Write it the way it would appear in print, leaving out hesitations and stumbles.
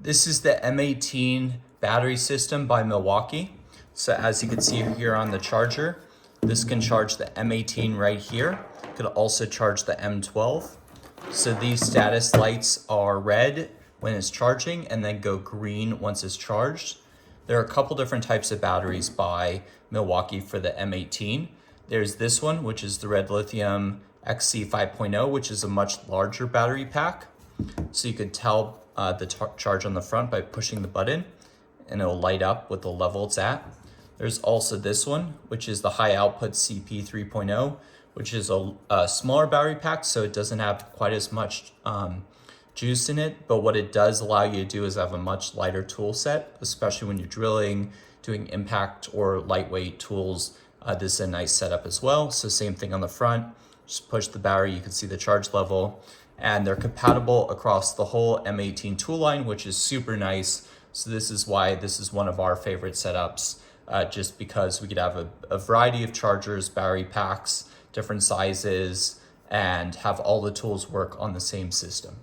This is the M18 battery system by Milwaukee. So as you can see here on the charger, this can charge the M18 right here. It could also charge the M12. So these status lights are red when it's charging and then go green once it's charged. There are a couple different types of batteries by Milwaukee for the M18. There's this one, which is the red lithium XC 5.0, which is a much larger battery pack. So you could tell the charge on the front by pushing the button and it'll light up what the level it's at. There's also this one, which is the high output CP 3.0, which is a smaller battery pack, so it doesn't have quite as much juice in it, but what it does allow you to do is have a much lighter tool set, especially when you're drilling, doing impact or lightweight tools. This is a nice setup as well. So same thing on the front, just push the battery, you can see the charge level, and they're compatible across the whole M18 tool line, which is super nice. So this is why this is one of our favorite setups, just because we could have a variety of chargers, battery packs, different sizes, and have all the tools work on the same system.